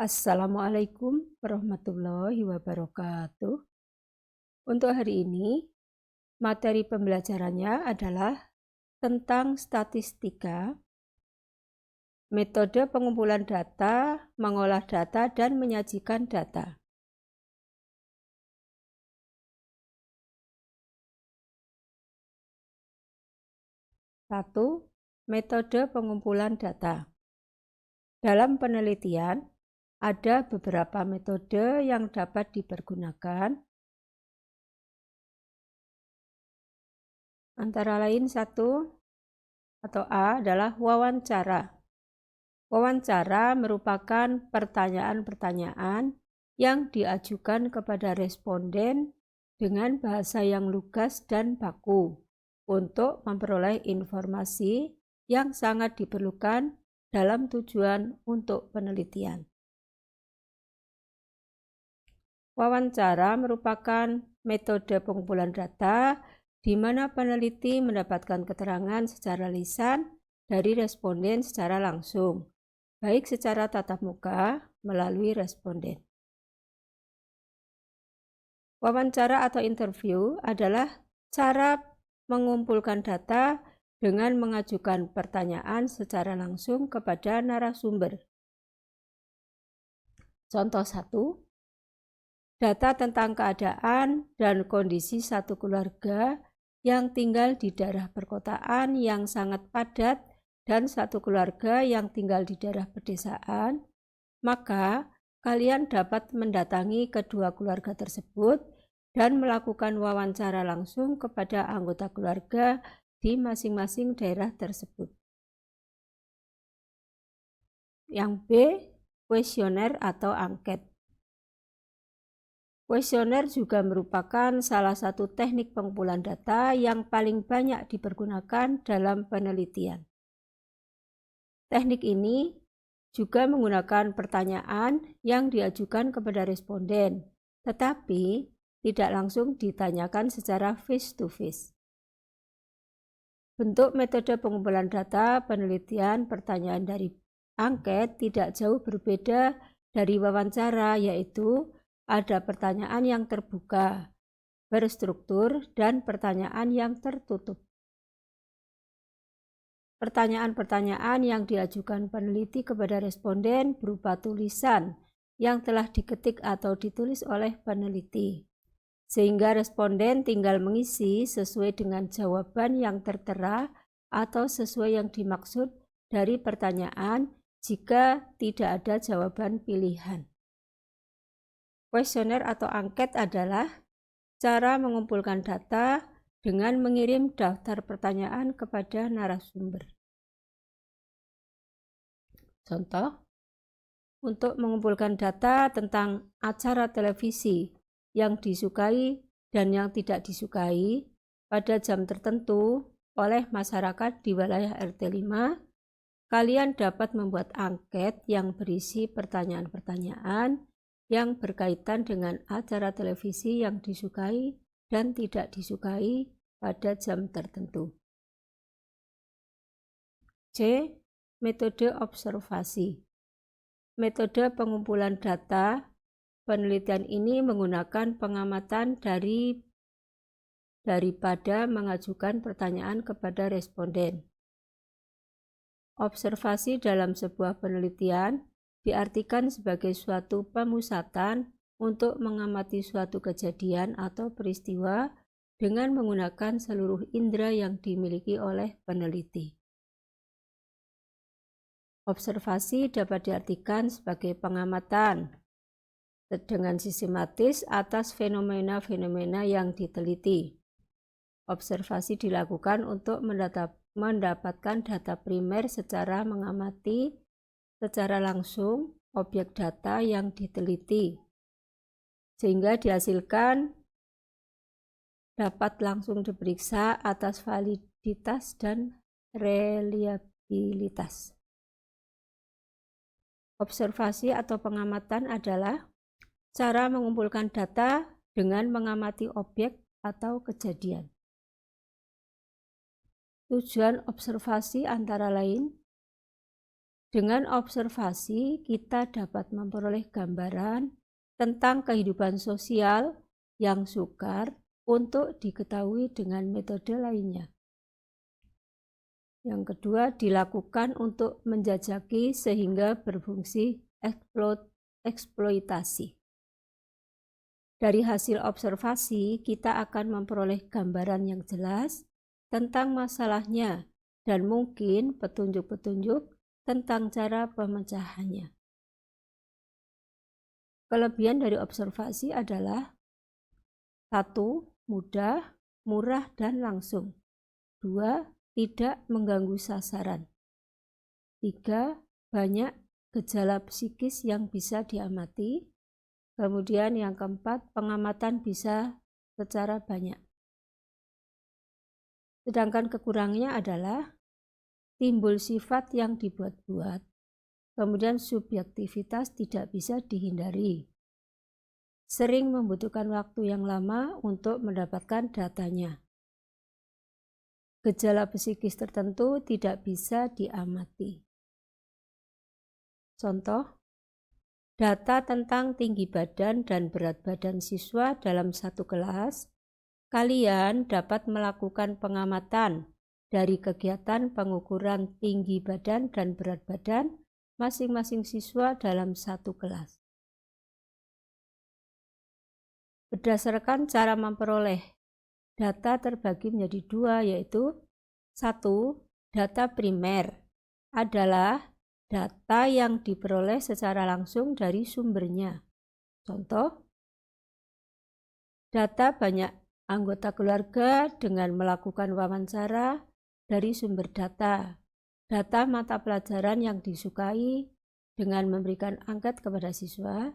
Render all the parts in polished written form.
Assalamualaikum warahmatullahi wabarakatuh. Untuk hari ini, materi pembelajarannya adalah tentang statistika, metode pengumpulan data, mengolah data, dan menyajikan data. Satu, metode pengumpulan data. Dalam penelitian, ada beberapa metode yang dapat dipergunakan, antara lain satu atau A adalah wawancara. Wawancara merupakan pertanyaan-pertanyaan yang diajukan kepada responden dengan bahasa yang lugas dan baku untuk memperoleh informasi yang sangat diperlukan dalam tujuan untuk penelitian. Wawancara merupakan metode pengumpulan data di mana peneliti mendapatkan keterangan secara lisan dari responden secara langsung, baik secara tatap muka melalui responden. Wawancara atau interview adalah cara mengumpulkan data dengan mengajukan pertanyaan secara langsung kepada narasumber. Contoh 1, data tentang keadaan dan kondisi satu keluarga yang tinggal di daerah perkotaan yang sangat padat dan satu keluarga yang tinggal di daerah pedesaan, maka kalian dapat mendatangi kedua keluarga tersebut dan melakukan wawancara langsung kepada anggota keluarga di masing-masing daerah tersebut. Yang B, kuesioner atau angket. Kuesioner juga merupakan salah satu teknik pengumpulan data yang paling banyak dipergunakan dalam penelitian. Teknik ini juga menggunakan pertanyaan yang diajukan kepada responden, tetapi tidak langsung ditanyakan secara face-to-face. Bentuk metode pengumpulan data penelitian pertanyaan dari angket tidak jauh berbeda dari wawancara, yaitu ada pertanyaan yang terbuka, berstruktur, dan pertanyaan yang tertutup. Pertanyaan-pertanyaan yang diajukan peneliti kepada responden berupa tulisan yang telah diketik atau ditulis oleh peneliti, sehingga responden tinggal mengisi sesuai dengan jawaban yang tertera atau sesuai yang dimaksud dari pertanyaan jika tidak ada jawaban pilihan. Kuesioner atau angket adalah cara mengumpulkan data dengan mengirim daftar pertanyaan kepada narasumber. Contoh, untuk mengumpulkan data tentang acara televisi yang disukai dan yang tidak disukai pada jam tertentu oleh masyarakat di wilayah RT 5, kalian dapat membuat angket yang berisi pertanyaan-pertanyaan yang berkaitan dengan acara televisi yang disukai dan tidak disukai pada jam tertentu. C. Metode observasi. Metode pengumpulan data penelitian ini menggunakan pengamatan daripada mengajukan pertanyaan kepada responden. Observasi dalam sebuah penelitian diartikan sebagai suatu pemusatan untuk mengamati suatu kejadian atau peristiwa dengan menggunakan seluruh indera yang dimiliki oleh peneliti. Observasi dapat diartikan sebagai pengamatan dengan sistematis atas fenomena-fenomena yang diteliti. Observasi dilakukan untuk mendapatkan data primer secara mengamati secara langsung objek data yang diteliti, sehingga dihasilkan dapat langsung diperiksa atas validitas dan reliabilitas. Observasi atau pengamatan adalah cara mengumpulkan data dengan mengamati objek atau kejadian. Tujuan observasi antara lain Dengan observasi, kita dapat memperoleh gambaran tentang kehidupan sosial yang sukar untuk diketahui dengan metode lainnya. Yang kedua, dilakukan untuk menjajaki sehingga berfungsi eksploitasi. Dari hasil observasi, kita akan memperoleh gambaran yang jelas tentang masalahnya dan mungkin petunjuk-petunjuk tentang cara pemecahannya. Kelebihan dari observasi adalah 1. Mudah, murah, dan langsung. 2. Tidak mengganggu sasaran. 3. Banyak gejala psikis yang bisa diamati. Kemudian yang keempat, pengamatan bisa secara banyak. Sedangkan kekurangannya adalah timbul sifat yang dibuat-buat. Kemudian subjektivitas tidak bisa dihindari. Sering membutuhkan waktu yang lama untuk mendapatkan datanya. Gejala psikis tertentu tidak bisa diamati. Contoh, data tentang tinggi badan dan berat badan siswa dalam satu kelas, kalian dapat melakukan pengamatan dari kegiatan pengukuran tinggi badan dan berat badan masing-masing siswa dalam satu kelas. Berdasarkan cara memperoleh, data terbagi menjadi dua, yaitu 1. Data primer adalah data yang diperoleh secara langsung dari sumbernya. Contoh, data banyak anggota keluarga dengan melakukan wawancara dari sumber data. Data mata pelajaran yang disukai dengan memberikan angket kepada siswa.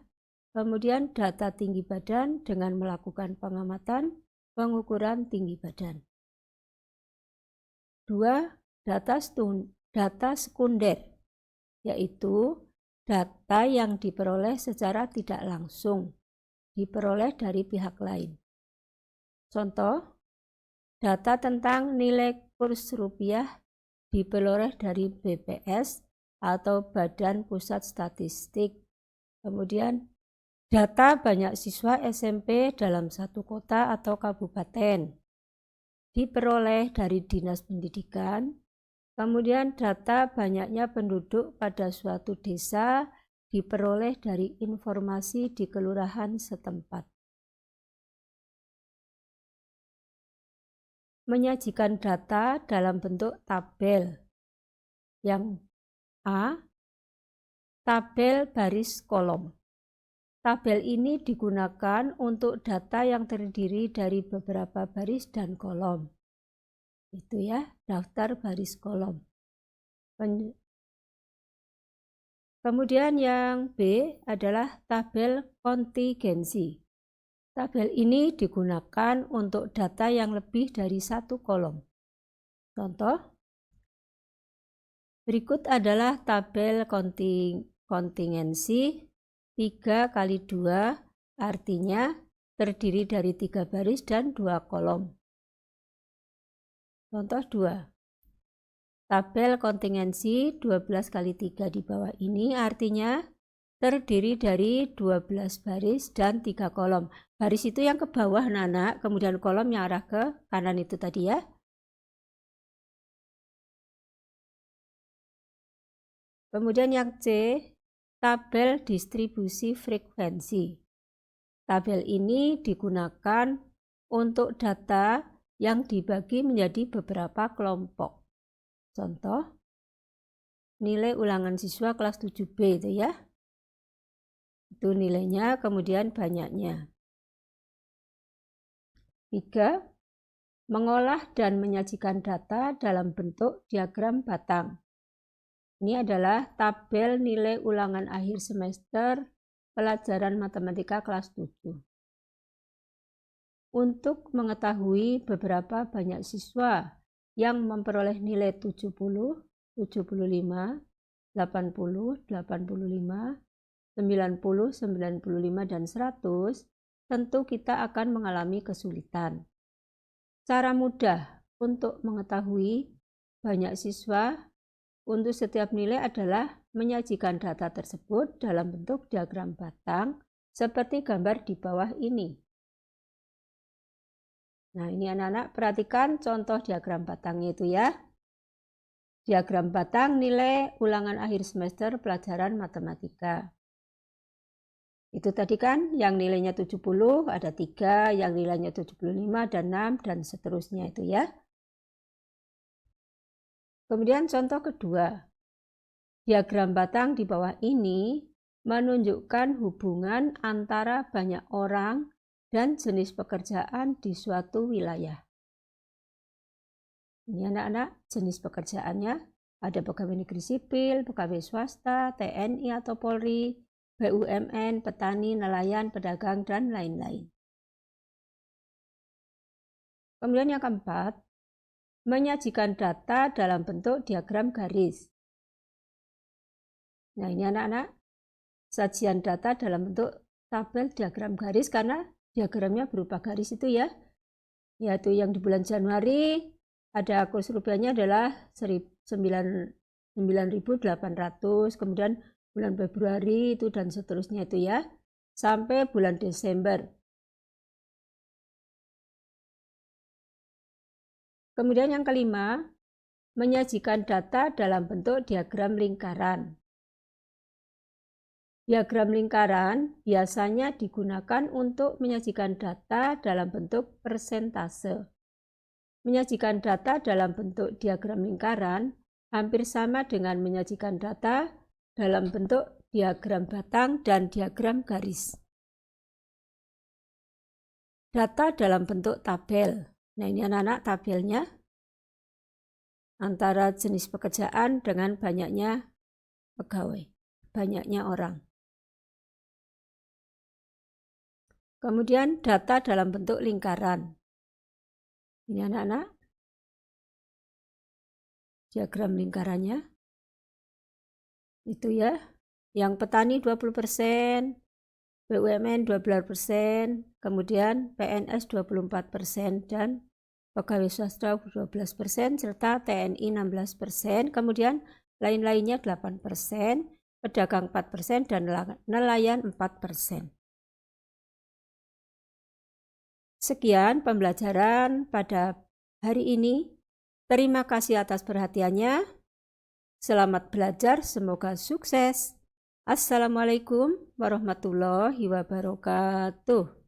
Kemudian data tinggi badan dengan melakukan pengamatan, pengukuran tinggi badan. 2. Data sekunder, yaitu data yang diperoleh secara tidak langsung, diperoleh dari pihak lain. Contoh, data tentang nilai kurs rupiah diperoleh dari BPS atau Badan Pusat Statistik. Kemudian, data banyak siswa SMP dalam satu kota atau kabupaten diperoleh dari Dinas Pendidikan. Kemudian data banyaknya penduduk pada suatu desa diperoleh dari informasi di kelurahan setempat. Menyajikan data dalam bentuk tabel. Yang A, tabel baris kolom. Tabel ini digunakan untuk data yang terdiri dari beberapa baris dan kolom. Itu ya, daftar baris kolom. Kemudian yang B adalah tabel kontingensi. Tabel ini digunakan untuk data yang lebih dari satu kolom. Contoh, berikut adalah tabel kontingensi 3 kali 2, artinya terdiri dari 3 baris dan 2 kolom. Contoh 2. Tabel kontingensi 12 kali 3 di bawah ini artinya terdiri dari 12 baris dan 3 kolom. Baris itu yang ke bawah, anak-anak, kemudian kolom yang arah ke kanan itu tadi ya. Kemudian yang C, tabel distribusi frekuensi. Tabel ini digunakan untuk data yang dibagi menjadi beberapa kelompok. Contoh, nilai ulangan siswa kelas 7B itu ya. Itu nilainya, kemudian banyaknya. 3. Mengolah dan menyajikan data dalam bentuk diagram batang. Ini adalah tabel nilai ulangan akhir semester pelajaran matematika kelas 7. Untuk mengetahui beberapa banyak siswa yang memperoleh nilai 70, 75, 80, 85, 90, 95, dan 100, tentu kita akan mengalami kesulitan. Cara mudah untuk mengetahui banyak siswa untuk setiap nilai adalah menyajikan data tersebut dalam bentuk diagram batang seperti gambar di bawah ini. Nah, ini anak-anak perhatikan contoh diagram batangnya itu ya. Diagram batang nilai ulangan akhir semester pelajaran matematika. Itu tadi kan yang nilainya 70 ada 3, yang nilainya 75 ada 6 dan seterusnya itu ya. Kemudian contoh kedua. Diagram batang di bawah ini menunjukkan hubungan antara banyak orang dan jenis pekerjaan di suatu wilayah. Ini anak-anak jenis pekerjaannya, ada pegawai negeri sipil, pegawai swasta, TNI atau Polri, BUMN, petani, nelayan, pedagang, dan lain-lain. Kemudian yang keempat, menyajikan data dalam bentuk diagram garis. Nah, ini anak-anak, sajian data dalam bentuk tabel diagram garis karena diagramnya berupa garis itu ya. Yaitu yang di bulan Januari ada kurs rupiahnya adalah 9.800, kemudian bulan Februari itu dan seterusnya itu ya, sampai bulan Desember. Kemudian yang kelima, menyajikan data dalam bentuk diagram lingkaran. Diagram lingkaran biasanya digunakan untuk menyajikan data dalam bentuk persentase. Menyajikan data dalam bentuk diagram lingkaran hampir sama dengan menyajikan data dalam bentuk diagram batang dan diagram garis. Data dalam bentuk tabel. Nah, ini anak-anak tabelnya antara jenis pekerjaan dengan banyaknya pegawai, banyaknya orang. Kemudian data dalam bentuk lingkaran. Ini anak-anak, diagram lingkarannya. Itu ya, yang petani 20%, BUMN 12%, kemudian PNS 24%, dan pegawai swasta 12%, serta TNI 16%, kemudian lain-lainnya 8%, pedagang 4%, dan nelayan 4%. Sekian pembelajaran pada hari ini. Terima kasih atas perhatiannya. Selamat belajar, semoga sukses. Assalamualaikum warahmatullahi wabarakatuh.